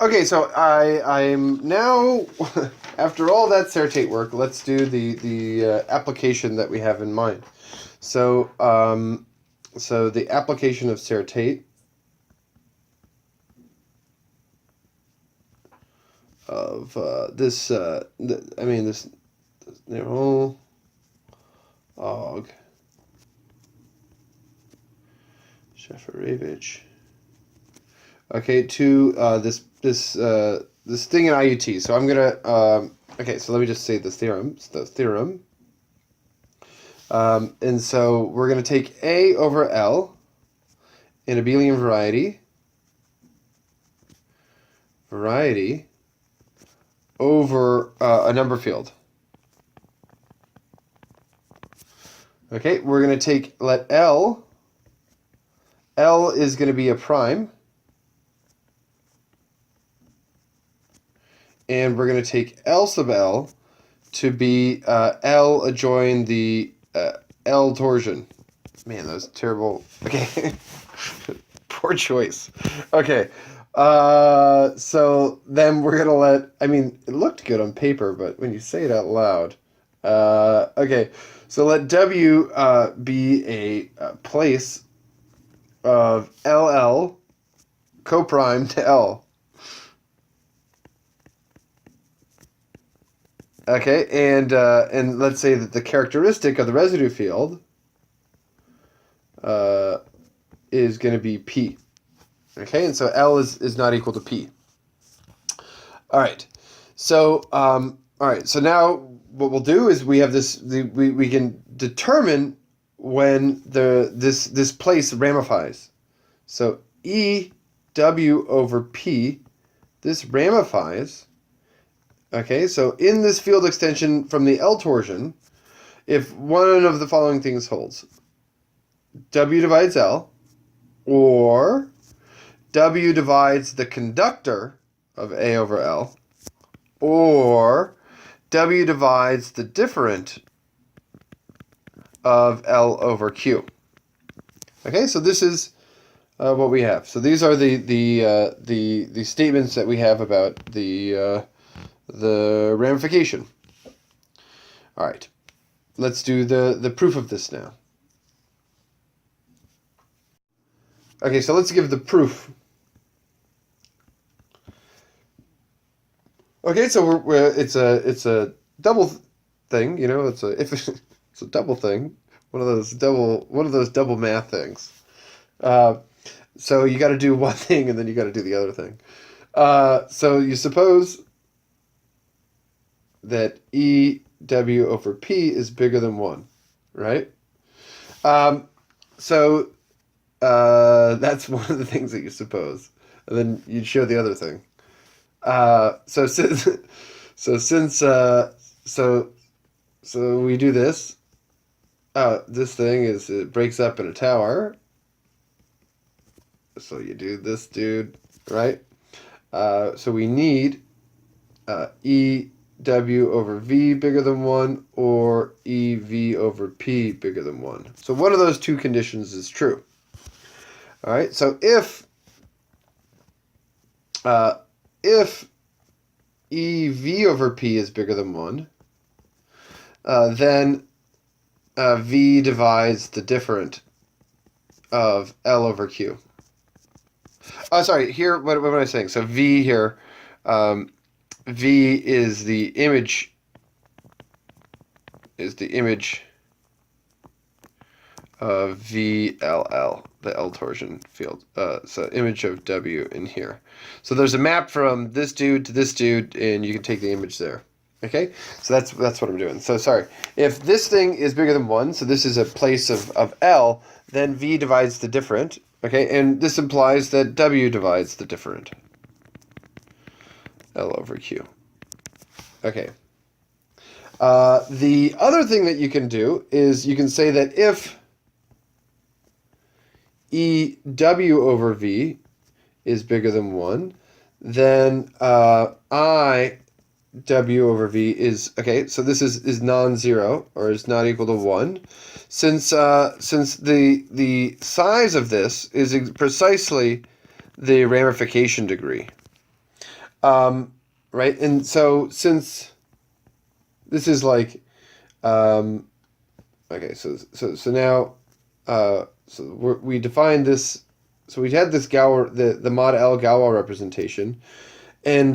Okay, so I'm now, after all that Serre-Tate work, let's do the application that we have in mind. So so the application of Serre-Tate of this this whole og Shafarevich. Okay, to this thing in IUT. So I'm gonna okay. So let me just say this theorem. It's the theorem. And so we're gonna take A over L in abelian variety over a number field. Okay, we're gonna let L is gonna be a prime. And we're going to take L sub L to be L adjoin the l-torsion. Man, that was terrible. Okay. Poor choice. Okay. So then we're going to it looked good on paper, but when you say it out loud. Okay. So let W be a place of LL coprime to L. Okay, and let's say that the characteristic of the residue field is going to be P. Okay, and so L is not equal to P. All right. So So now what we'll do is we have this. We can determine when this place ramifies. So E W over P, this ramifies. Okay, so in this field extension from the l-torsion, if one of the following things holds, W divides L, or W divides the conductor of A over L, or W divides the different of L over Q. Okay, so this is what we have. So these are the statements that we have about the ramification. All right, let's do the proof of this now. Okay, so let's give the proof. Okay, so it's a double thing, you know. It's a double thing, one of those double math things. So you got to do one thing and then you got to do the other thing. So you suppose that EW over P is bigger than 1, right? So that's one of the things that you suppose. And then you'd show the other thing. So we do this. This thing it breaks up in a tower. So you do this, dude, right? So we need EW over V bigger than 1 or EV over P bigger than 1. So one of those two conditions is true. All right, so if EV over P is bigger than 1, then V divides the different of L over Q. Oh, sorry, here, what am I saying? So V here, V is the image of VLL, the l-torsion field. So image of W in here. So there's a map from this dude to this dude, and you can take the image there. Okay, so that's what I'm doing. So sorry, if this thing is bigger than 1, so this is a place of L, then V divides the different. Okay, and this implies that W divides the different. L over Q. Okay. The other thing that you can do is you can say that if EW over V is bigger than 1, then IW over V is, okay, so this is non-zero, or is not equal to 1, since the size of this is precisely the ramification degree. right? And so since this is like, okay, so now, we defined this. So we had this the mod L Galois representation, and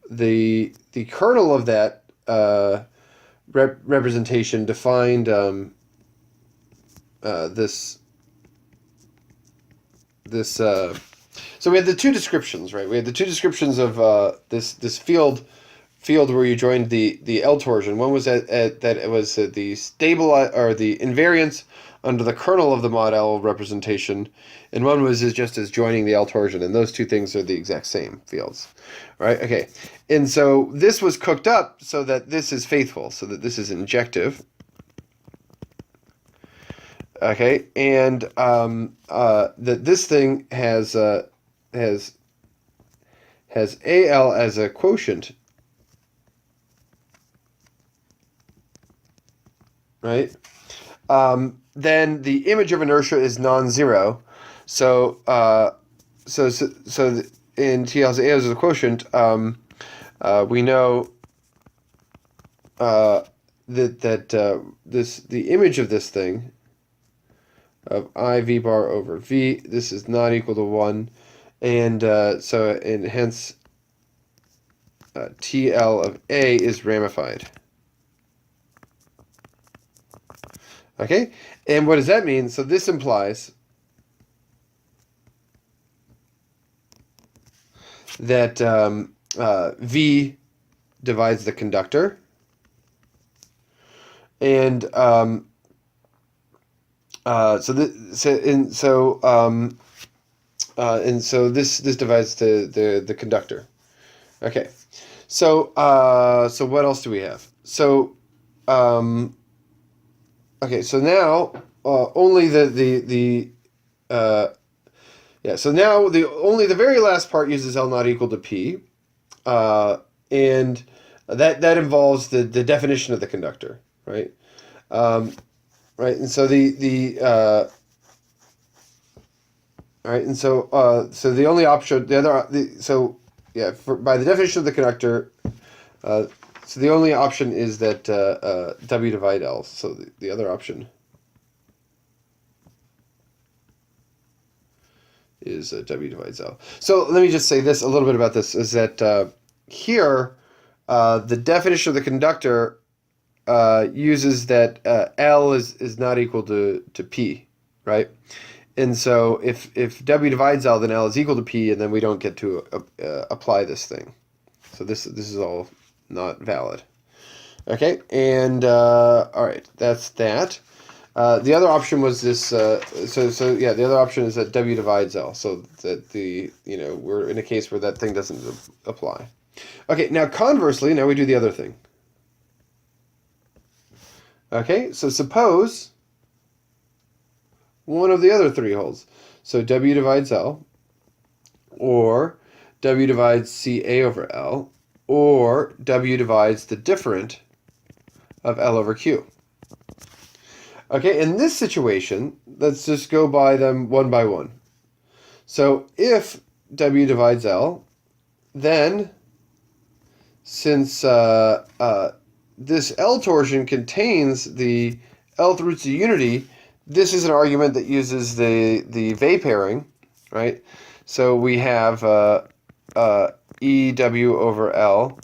the kernel of that representation defined this. So we had the two descriptions, right? We had the two descriptions of this field where you joined the l-torsion. One was that it was the or the invariance under the kernel of the mod L representation, and one was just as joining the l-torsion, and those two things are the exact same fields, right? Okay, and so this was cooked up so that this is faithful, so that this is injective. Okay, and that this thing has al as a quotient, right? Then the image of inertia is non-zero, so in T has a as a quotient, we know that the image of this thing of I v bar over v, this is not equal to 1, and hence TL of A is ramified. Okay, and what does that mean? So this implies that V divides the conductor, and so this divides the conductor. Okay, so what else do we have? So okay, so now only so now only the very last part uses L not equal to P, and that involves the definition of the conductor, right? Right, and so right, and so the only option, by the definition of the conductor, so the only option is that W divide L. So the other option is W divides L. So let me just say this, a little bit about this, is that here the definition of the conductor uses that L is not equal to P, right? And so if W divides L, then L is equal to P, and then we don't get to apply this thing. So this is all not valid. Okay, and all right, that's that. The other option was this. The other option is that W divides L, so that we're in a case where that thing doesn't apply. Okay, now conversely, now we do the other thing. Okay, so suppose one of the other three holds. So W divides L, or W divides CA over L, or W divides the different of L over Q. Okay, in this situation, let's just go by them one by one. So if W divides L, then since this l-torsion contains the lth roots of unity, this is an argument that uses the Weil pairing, right? So we have EW over L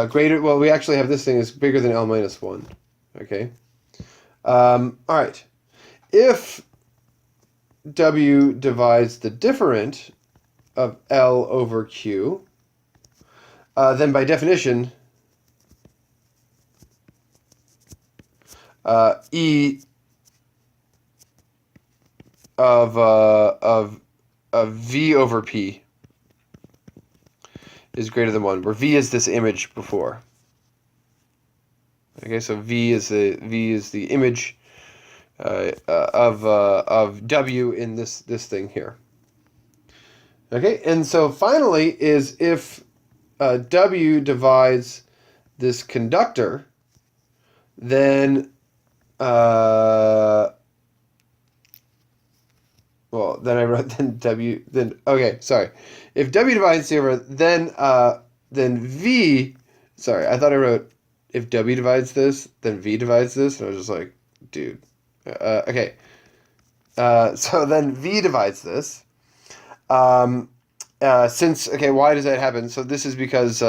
greater. Well, we actually have this thing is bigger than L minus 1. Okay. All right. If W divides the different of L over Q, then by definition, E of V over P is greater than 1, where V is this image before. Okay, so V is the image of W in this thing here. Okay, and so finally is if W divides this conductor, then well, then I wrote then W, then, okay, sorry. If W divides C over, then V, sorry, I thought I wrote if W divides this, then V divides this, and I was just like, dude. Okay. So then V divides this. Okay, why does that happen? So this is because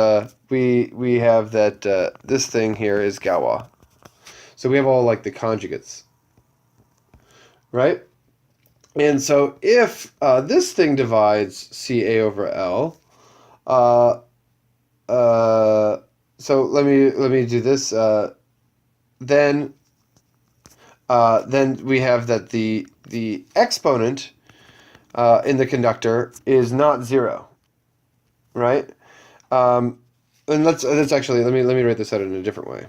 we have that this thing here is Galois. So we have all like the conjugates, right? And so if this thing divides CA over L, so let me do this. Then we have that the exponent in the conductor is not zero, right? And let's actually let me write this out in a different way.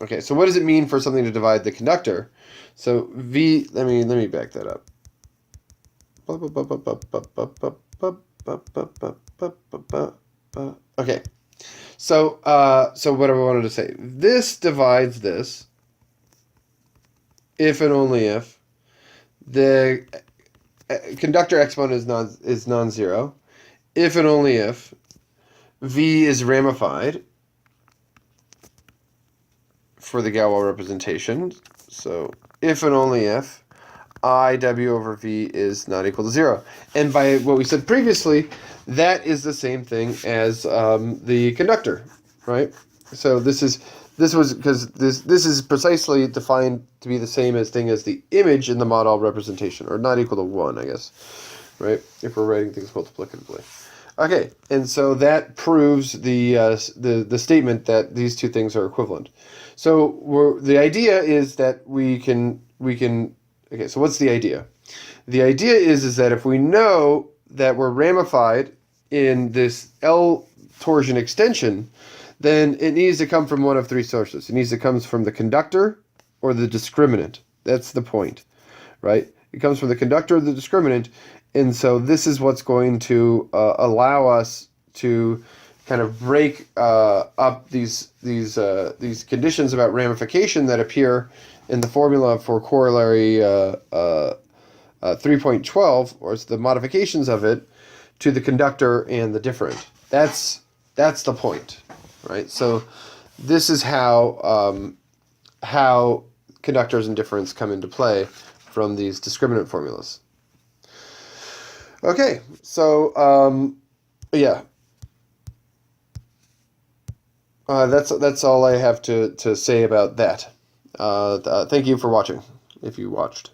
Okay, so what does it mean for something to divide the conductor? So V, let me back that up. Okay, so what I wanted to say, this divides this if and only if the conductor exponent is non-zero, if and only if V is ramified for the Galois representation. So if and only if IW over V is not equal to 0. And by what we said previously, that is the same thing as the conductor, right? So this is precisely defined to be the same as the image in the model representation, or not equal to 1, I guess, right? If we're writing things multiplicatively. Okay, and so that proves the statement that these two things are equivalent. So the idea is that we can. Okay, so what's the idea? The idea is that if we know that we're ramified in this l-torsion extension, then it needs to come from one of three sources. It needs to come from the conductor or the discriminant. That's the point, right? It comes from the conductor or the discriminant, and so this is what's going to allow us to kind of break up these conditions about ramification that appear in the formula for corollary 3.12, or the modifications of it, to the conductor and the different. That's the point, right? So this is how conductors and difference come into play from these discriminant formulas. Okay, so yeah. That's all I have to say about that. Thank you for watching, if you watched.